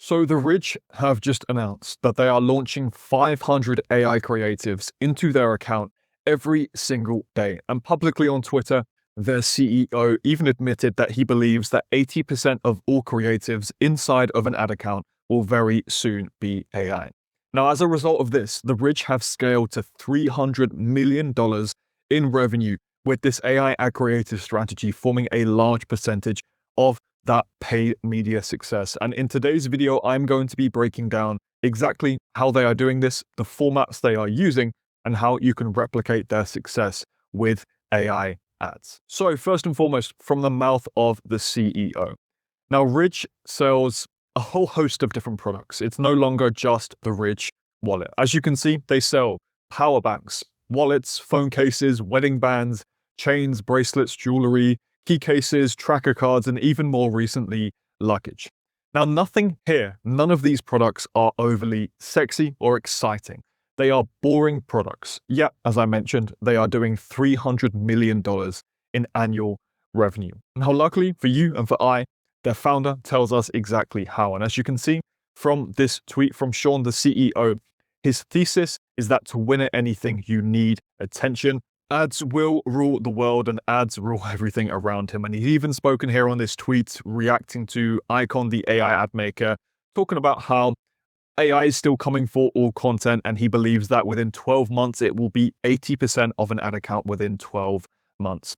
So The Ridge have just announced that they are launching 500 AI creatives into their account every single day. And publicly on Twitter, their CEO even admitted that he believes that 80% of all creatives inside of an ad account will very soon be AI. Now, as a result of this, The Ridge have scaled to $300 million in revenue, with this AI ad creative strategy forming a large percentage of that paid media success. And in today's video, I'm going to be breaking down exactly how they are doing this, the formats they are using, and how you can replicate their success with AI ads. So first and foremost, from the mouth of the CEO. Now, Ridge sells a whole host of different products. It's no longer just the Ridge wallet. As you can see, they sell power banks, wallets, phone cases, wedding bands, chains, bracelets, jewelry, key cases, tracker cards, and even more recently, luggage. Now, none of these products are overly sexy or exciting. They are boring products. Yet, as I mentioned, they are doing $300 million in annual revenue. Now, luckily for you and for I, their founder tells us exactly how. And as you can see from this tweet from Sean, the CEO, his thesis is that to win at anything, you need attention. Ads will rule the world, and ads rule everything around him. And he's even spoken here on this tweet reacting to Icon, the AI ad maker, talking about how AI is still coming for all content, and he believes that within 12 months, it will be 80% of an ad account within 12 months.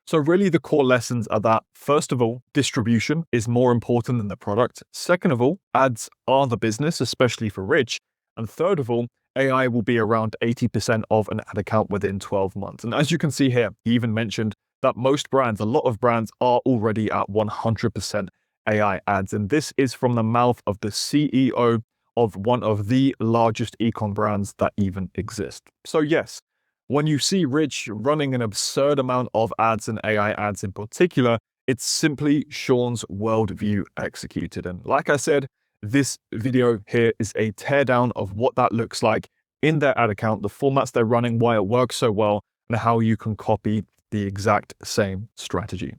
So really the core lessons are that, first of all, distribution is more important than the product. Second of all, ads are the business, especially for Ridge. And third of all, AI will be around 80% of an ad account within 12 months. And as you can see here, he even mentioned that a lot of brands are already at 100% AI ads. And this is from the mouth of the CEO of one of the largest e-com brands that even exist. So yes, when you see Ridge running an absurd amount of ads and AI ads in particular, it's simply Sean's worldview executed. And like I said, this video here is a teardown of what that looks like in their ad account, the formats they're running, why it works so well, and how you can copy the exact same strategy.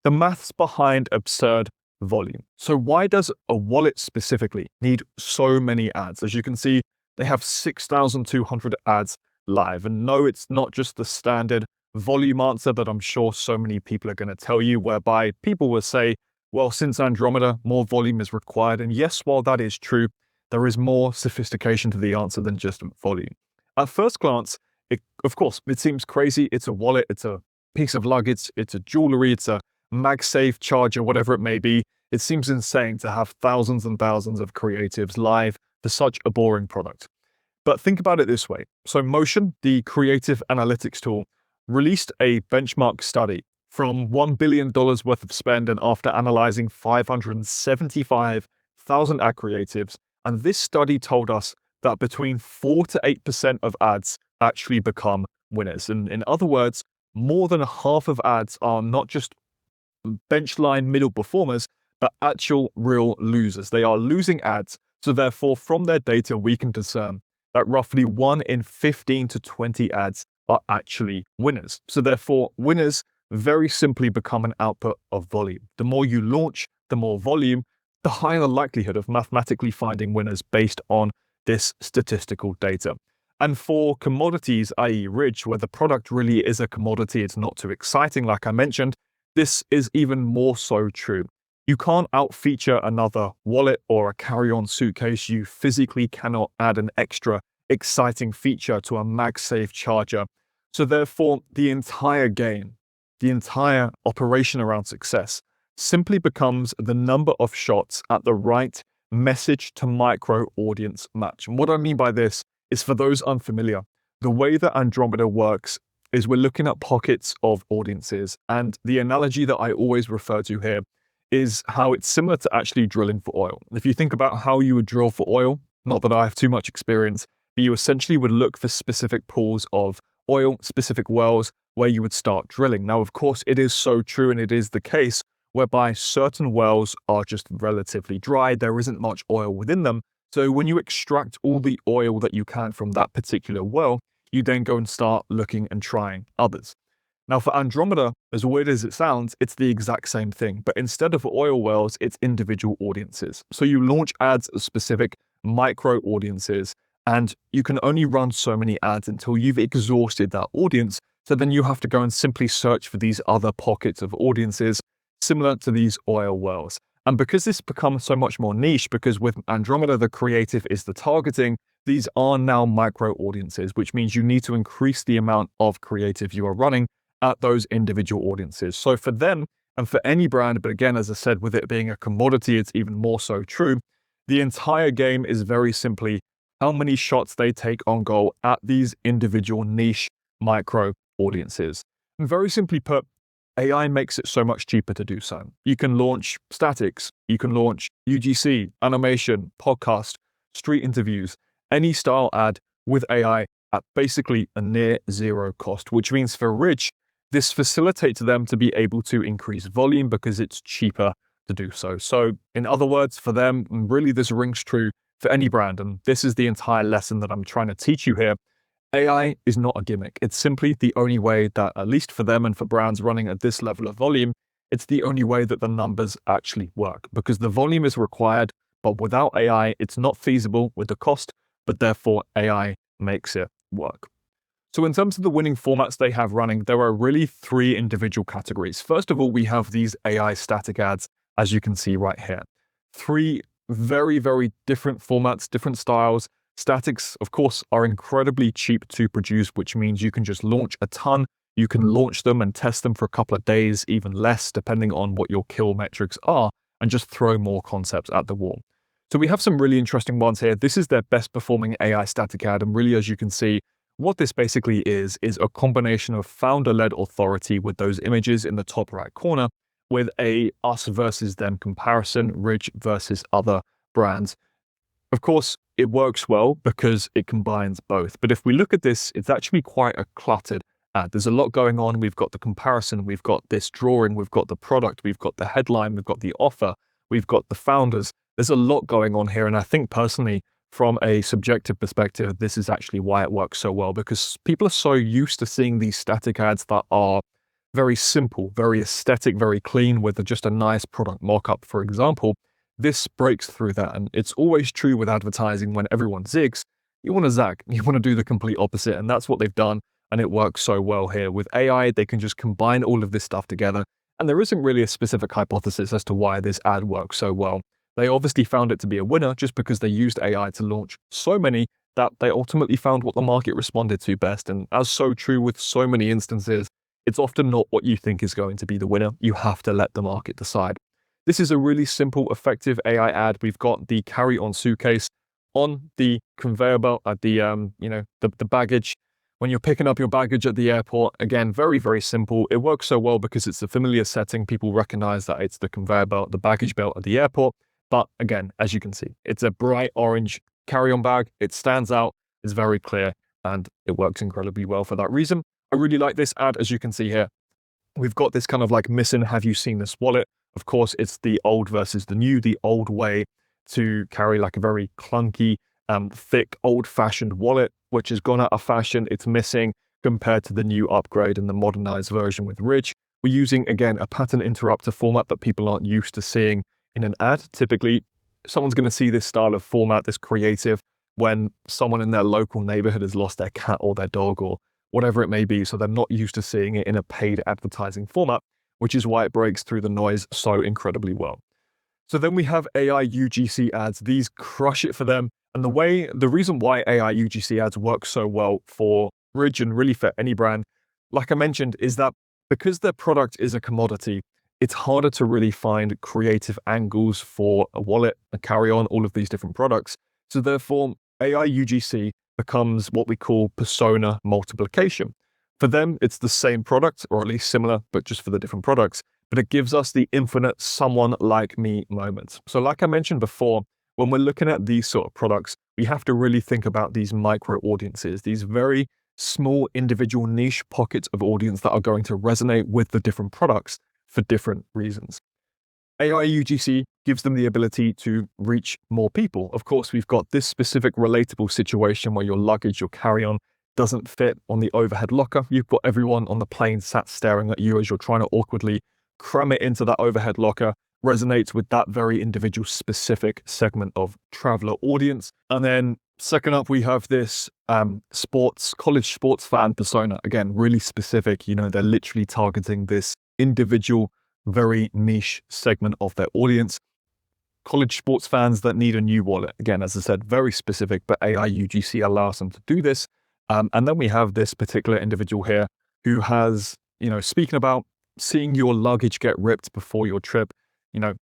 The maths behind absurd volume. So why does a wallet specifically need so many ads? As you can see, they have 6,200 ads live. And no, it's not just the standard volume answer that I'm sure so many people are going to tell you, whereby people will say, well, since Andromeda, more volume is required. And yes, while that is true, there is more sophistication to the answer than just volume. At first glance, of course, it seems crazy. It's a wallet, it's a piece of luggage, it's a jewelry, it's a MagSafe charger, whatever it may be. It seems insane to have thousands and thousands of creatives live for such a boring product. But think about it this way. So Motion, the creative analytics tool, released a benchmark study from $1 billion worth of spend, and after analyzing 575,000 ad creatives. And this study told us that between 4 to 8% of ads actually become winners. And in other words, more than half of ads are not just benchline middle performers, but actual real losers. They are losing ads. So therefore, from their data, we can discern that roughly 1 in 15 to 20 ads are actually winners. So therefore, winners very simply become an output of volume. The more you launch, the more volume, the higher the likelihood of mathematically finding winners based on this statistical data. And for commodities, i.e. Ridge, where the product really is a commodity, it's not too exciting, like I mentioned, this is even more so true. You can't out-feature another wallet or a carry-on suitcase. You physically cannot add an extra exciting feature to a MagSafe charger. So therefore, the entire game, the entire operation around success simply becomes the number of shots at the right message to micro audience match. And what I mean by this is, for those unfamiliar, the way that Andromeda works is we're looking at pockets of audiences. And the analogy that I always refer to here is how it's similar to actually drilling for oil. If you think about how you would drill for oil, not that I have too much experience, but you essentially would look for specific pools of oil, specific wells where you would start drilling. Now, of course, it is so true, and it is the case whereby certain wells are just relatively dry. There isn't much oil within them. So when you extract all the oil that you can from that particular well, you then go and start looking and trying others. Now, for Andromeda, as weird as it sounds, it's the exact same thing, but instead of oil wells, it's individual audiences. So you launch ads of specific micro audiences, and you can only run so many ads until you've exhausted that audience. So then you have to go and simply search for these other pockets of audiences similar to these oil wells. And because this becomes so much more niche, because with Andromeda, the creative is the targeting, these are now micro audiences, which means you need to increase the amount of creative you are running at those individual audiences. So for them and for any brand, but again, as I said, with it being a commodity, it's even more so true. The entire game is very simply how many shots they take on goal at these individual niche micro audiences. And very simply put, AI makes it so much cheaper to do so. You can launch statics, you can launch UGC, animation, podcast, street interviews, any style ad with AI at basically a near zero cost, which means for Ridge, this facilitates them to be able to increase volume because it's cheaper to do so. So in other words, for them, and really this rings true for any brand, and this is the entire lesson that I'm trying to teach you here, AI is not a gimmick. It's simply the only way that, at least for them and for brands running at this level of volume, it's the only way that the numbers actually work, because the volume is required, but without AI, it's not feasible with the cost, but therefore AI makes it work. So in terms of the winning formats they have running, there are really 3 individual categories. First of all, we have these AI static ads, as you can see right here. 3 very, very different formats, different styles. Statics, of course, are incredibly cheap to produce, which means you can just launch a ton. You can launch them and test them for a couple of days, even less, depending on what your kill metrics are, and just throw more concepts at the wall. So we have some really interesting ones here. This is their best performing AI static ad, and really, as you can see, what this basically is a combination of founder-led authority with those images in the top right corner with a us versus them comparison, Ridge versus other brands. Of course, it works well because it combines both. But if we look at this, it's actually quite a cluttered ad. There's a lot going on. We've got the comparison, we've got this drawing, we've got the product, we've got the headline, we've got the offer, we've got the founders. There's a lot going on here. And I think personally, from a subjective perspective, this is actually why it works so well, because people are so used to seeing these static ads that are very simple, very aesthetic, very clean with just a nice product mock-up, for example. This breaks through that. And it's always true with advertising when everyone zigs, you want to zag, you want to do the complete opposite. And that's what they've done. And it works so well here. With AI, they can just combine all of this stuff together. And there isn't really a specific hypothesis as to why this ad works so well. They obviously found it to be a winner just because they used AI to launch so many that they ultimately found what the market responded to best. And as so true with so many instances, it's often not what you think is going to be the winner. You have to let the market decide. This is a really simple, effective AI ad. We've got the carry-on suitcase on the conveyor belt at the baggage. When you're picking up your baggage at the airport, again, very, very simple. It works so well because it's a familiar setting. People recognize that it's the conveyor belt, the baggage belt at the airport. But again, as you can see, it's a bright orange carry-on bag. It stands out, it's very clear, and it works incredibly well for that reason. I really like this ad, as you can see here. We've got this kind of like missing, have you seen this wallet? Of course, it's the old versus the new, the old way to carry like a very clunky, thick, old-fashioned wallet, which has gone out of fashion. It's missing compared to the new upgrade and the modernized version with Ridge. We're using, again, a pattern interrupter format that people aren't used to seeing in an ad. Typically, someone's going to see this style of format, this creative, when someone in their local neighborhood has lost their cat or their dog or whatever it may be. So they're not used to seeing it in a paid advertising format, which is why it breaks through the noise so incredibly well. So then we have AI UGC ads. These crush it for them. And the reason why AI UGC ads work so well for Ridge and really for any brand, like I mentioned, is that because their product is a commodity, it's harder to really find creative angles for a wallet, a carry-on, all of these different products. So therefore, AI UGC becomes what we call persona multiplication. For them, it's the same product, or at least similar, but just for the different products. But it gives us the infinite someone like me moment. So like I mentioned before, when we're looking at these sort of products, we have to really think about these micro audiences, these very small individual niche pockets of audience that are going to resonate with the different products for different reasons. AI UGC gives them the ability to reach more people. Of course, we've got this specific relatable situation where your luggage, your carry-on doesn't fit on the overhead locker. You've got everyone on the plane sat staring at you as you're trying to awkwardly cram it into that overhead locker. Resonates with that very individual specific segment of traveler audience. And then second up, we have this college sports fan persona. Again, really specific. They're literally targeting this individual, very niche segment of their audience. College sports fans that need a new wallet. Again, as I said, very specific, but AI UGC allows them to do this. And then we have this particular individual here who has, speaking about seeing your luggage get ripped before your trip.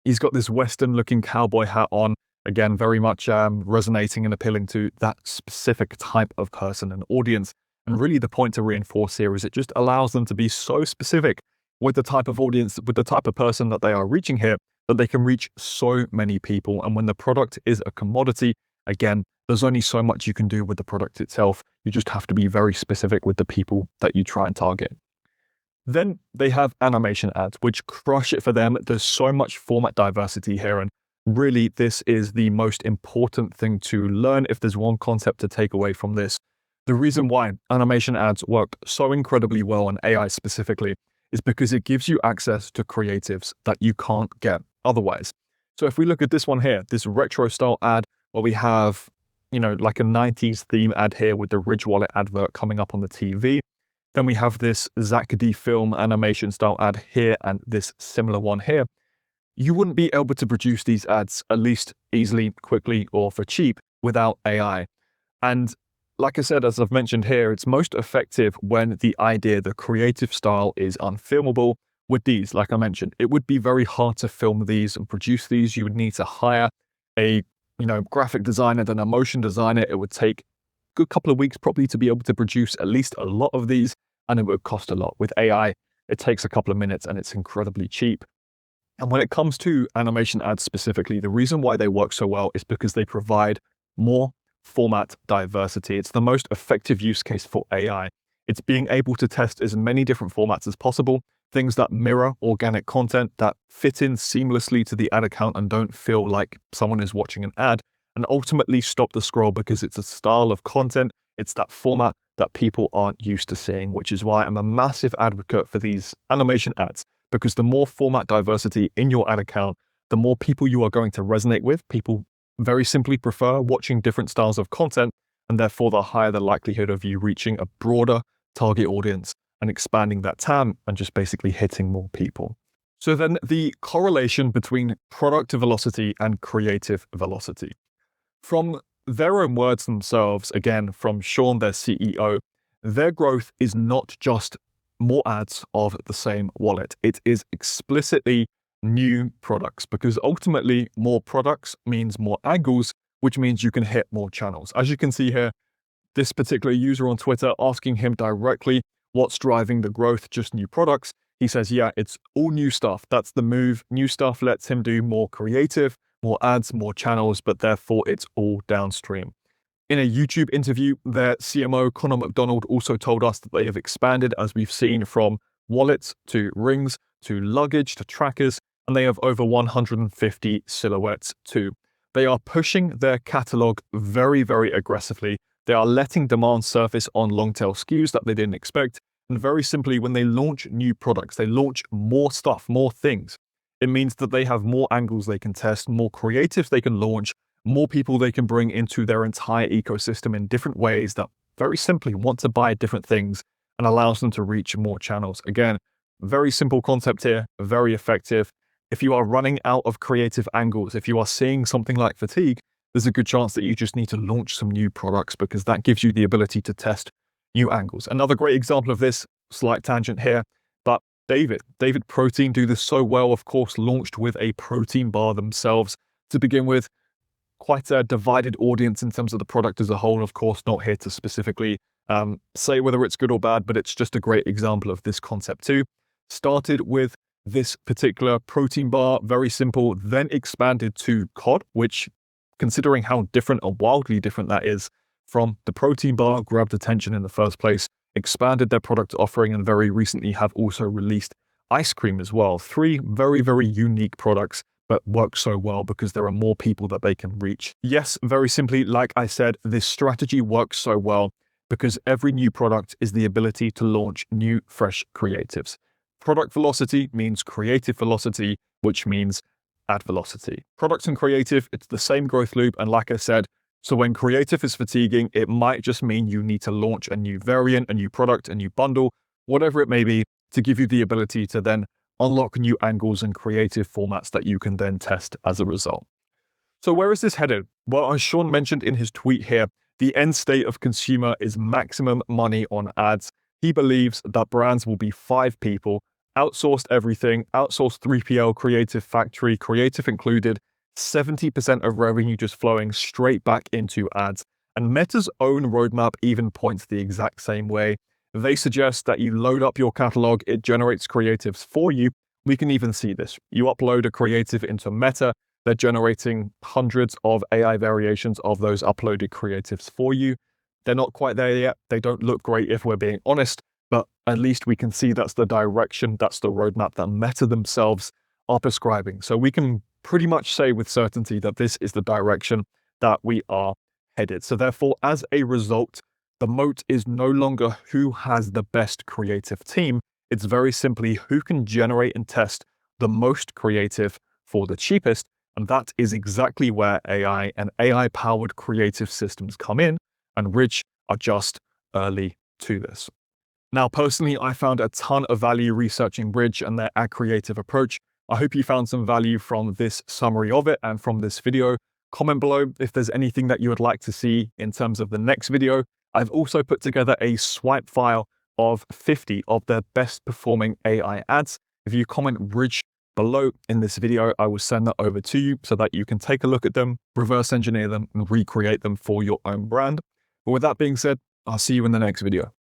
He's got this Western looking cowboy hat on. Again, very much resonating and appealing to that specific type of person and audience. And really the point to reinforce here is it just allows them to be so specific with the type of audience, with the type of person that they are reaching here, that they can reach so many people. And when the product is a commodity, again, there's only so much you can do with the product itself. You just have to be very specific with the people that you try and target. Then they have animation ads, which crush it for them. There's so much format diversity here. And really, this is the most important thing to learn if there's one concept to take away from this. The reason why animation ads work so incredibly well, and AI specifically, is because it gives you access to creatives that you can't get otherwise. So if we look at this one here, this retro style ad where we have, like a 90s theme ad here with the Ridge Wallet advert coming up on the TV. Then we have this Zach D film animation style ad here and this similar one here. You wouldn't be able to produce these ads at least easily, quickly, or for cheap without AI. And like I said, as I've mentioned here, it's most effective when the idea, the creative style is unfilmable. With these, like I mentioned, it would be very hard to film these and produce these. You would need to hire a graphic designer, then a motion designer. It would take a good couple of weeks probably to be able to produce at least a lot of these, and it would cost a lot. With AI, it takes a couple of minutes and it's incredibly cheap. And when it comes to animation ads specifically, the reason why they work so well is because they provide more format diversity. It's the most effective use case for AI. It's being able to test as many different formats as possible, things that mirror organic content, that fit in seamlessly to the ad account and don't feel like someone is watching an ad, and ultimately stop the scroll because it's a style of content, it's that format that people aren't used to seeing, which is why I'm a massive advocate for these animation ads, because the more format diversity in your ad account, the more people you are going to resonate with. People very simply prefer watching different styles of content, and therefore the higher the likelihood of you reaching a broader target audience and expanding that TAM and just basically hitting more people. So then the correlation between product velocity and creative velocity. From their own words themselves, again, from Sean, their CEO, their growth is not just more ads of the same wallet. It is explicitly new products, because ultimately more products means more angles, which means you can hit more channels. As you can see here, this particular user on Twitter asking him directly what's driving the growth, just new products. He says, yeah, it's all new stuff. That's the move. New stuff lets him do more creative, more ads, more channels, but therefore it's all downstream. In a YouTube interview, their CMO, Connor McDonald, also told us that they have expanded, as we've seen, from wallets to rings to luggage to trackers, and they have over 150 silhouettes too. They are pushing their catalog very, very aggressively. They are letting demand surface on long tail SKUs that they didn't expect. And very simply, when they launch new products, they launch more stuff, more things. It means that they have more angles they can test, more creatives they can launch, more people they can bring into their entire ecosystem in different ways that very simply want to buy different things, and allows them to reach more channels. Again, very simple concept here, very effective. If you are running out of creative angles, if you are seeing something like fatigue, there's a good chance that you just need to launch some new products, because that gives you the ability to test new angles. Another great example of this, slight tangent here, but David Protein do this so well. Of course, launched with a protein bar themselves to begin with. Quite a divided audience in terms of the product as a whole. Of course, not here to specifically say whether it's good or bad, but it's just a great example of this concept too. Started with this particular protein bar, very simple, then expanded to COD, which, considering how different or wildly different that is from the protein bar, grabbed attention in the first place, expanded their product offering, and very recently have also released ice cream as well. 3 very, very unique products, but work so well because there are more people that they can reach. Yes, very simply, like I said, this strategy works so well because every new product is the ability to launch new, fresh creatives. Product velocity means creative velocity, which means ad velocity. Product and creative, it's the same growth loop. And like I said, so when creative is fatiguing, it might just mean you need to launch a new variant, a new product, a new bundle, whatever it may be, to give you the ability to then unlock new angles and creative formats that you can then test as a result. So where is this headed? Well, as Sean mentioned in his tweet here, the end state of consumer is maximum money on ads. He believes that brands will be 5 people, outsourced everything, outsourced 3PL, creative factory, creative included, 70% of revenue just flowing straight back into ads. And Meta's own roadmap even points the exact same way. They suggest that you load up your catalog, it generates creatives for you. We can even see this. You upload a creative into Meta, they're generating hundreds of AI variations of those uploaded creatives for you. They're not quite there yet. They don't look great if we're being honest, but at least we can see that's the direction, that's the roadmap that Meta themselves are prescribing. So we can pretty much say with certainty that this is the direction that we are headed. So therefore, as a result, the moat is no longer who has the best creative team. It's very simply who can generate and test the most creative for the cheapest. And that is exactly where AI and AI-powered creative systems come in, and Ridge are just early to this. Now, personally, I found a ton of value researching Ridge and their ad creative approach. I hope you found some value from this summary of it and from this video. Comment below if there's anything that you would like to see in terms of the next video. I've also put together a swipe file of 50 of their best performing AI ads. If you comment Ridge below in this video, I will send that over to you so that you can take a look at them, reverse engineer them, and recreate them for your own brand. But with that being said, I'll see you in the next video.